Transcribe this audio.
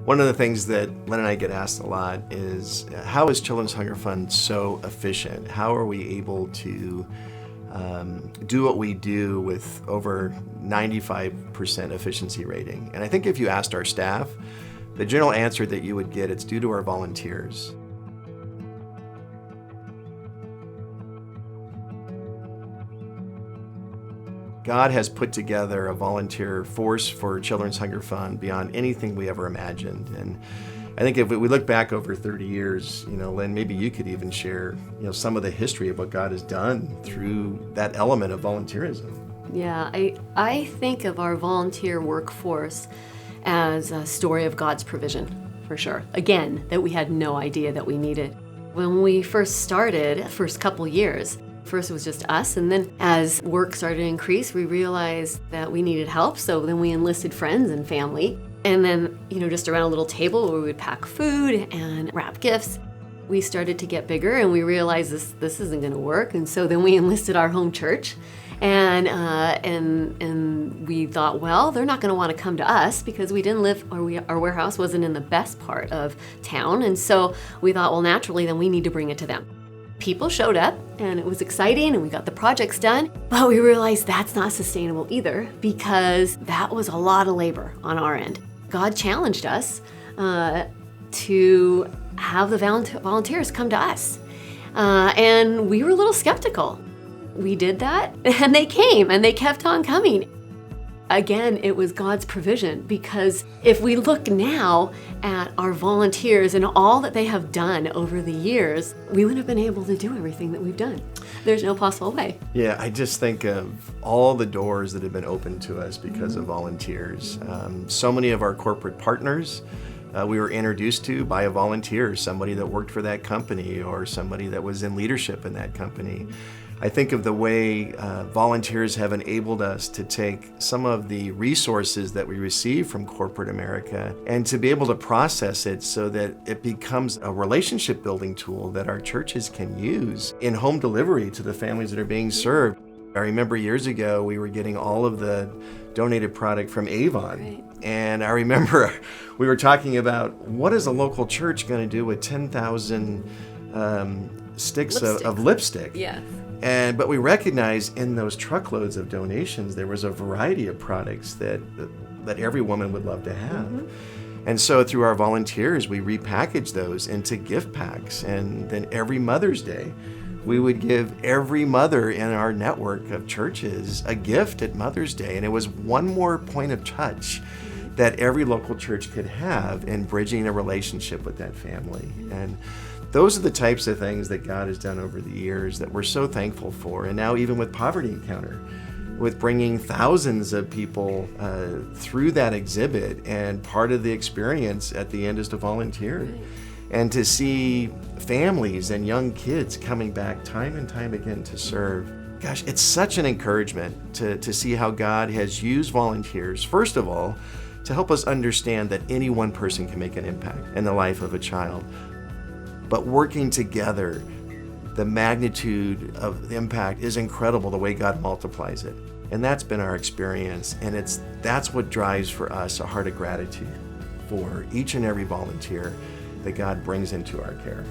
One of the things that Lynn and I get asked a lot is, how is Children's Hunger Fund so efficient? How are we able to do what we do with over 95% efficiency rating? And I think if you asked our staff, the general answer that you would get, it's due to our volunteers. God has put together a volunteer force for Children's Hunger Fund beyond anything we ever imagined. And I think if we look back over 30 years, Lynn, maybe you could even share, some of the history of what God has done through that element of volunteerism. Yeah, I think of our volunteer workforce as a story of God's provision, for sure. Again, that we had no idea that we needed. When we first started, first couple years, first it was just us, and then as work started to increase, we realized that we needed help, so then we enlisted friends and family. And then, just around a little table where we would pack food and wrap gifts, we started to get bigger and we realized this isn't gonna work. And so then we enlisted our home church, and we thought, well, they're not gonna wanna come to us because we didn't live, our warehouse wasn't in the best part of town. And so we thought, well, naturally, then we need to bring it to them. People showed up and it was exciting and we got the projects done, but we realized that's not sustainable either because that was a lot of labor on our end. God challenged us to have the volunteers come to us. And we were a little skeptical. We did that and they came and they kept on coming. Again, it was God's provision, because if we look now at our volunteers and all that they have done over the years, we wouldn't have been able to do everything that we've done. There's no possible way. Yeah, I just think of all the doors that have been opened to us because of volunteers. So many of our corporate partners we were introduced to by a volunteer, somebody that worked for that company or somebody that was in leadership in that company. I think of the way volunteers have enabled us to take some of the resources that we receive from corporate America and to be able to process it so that it becomes a relationship building tool that our churches can use in home delivery to the families that are being served. I remember years ago, we were getting all of the donated product from Avon. Right. And I remember we were talking about, what is a local church going to do with 10,000 sticks of lipstick? Yeah. But we recognized in those truckloads of donations, there was a variety of products that every woman would love to have. Mm-hmm. And so through our volunteers, we repackaged those into gift packs. And then every Mother's Day, we would give every mother in our network of churches a gift at Mother's Day. And it was one more point of touch that every local church could have in bridging a relationship with that family. And those are the types of things that God has done over the years that we're so thankful for. And now even with Poverty Encounter, with bringing thousands of people through that exhibit, and part of the experience at the end is to volunteer. Right. And to see families and young kids coming back time and time again to serve. Gosh, it's such an encouragement to see how God has used volunteers, first of all, to help us understand that any one person can make an impact in the life of a child. But working together, the magnitude of the impact is incredible, the way God multiplies it. And that's been our experience, and that's what drives for us a heart of gratitude for each and every volunteer that God brings into our care.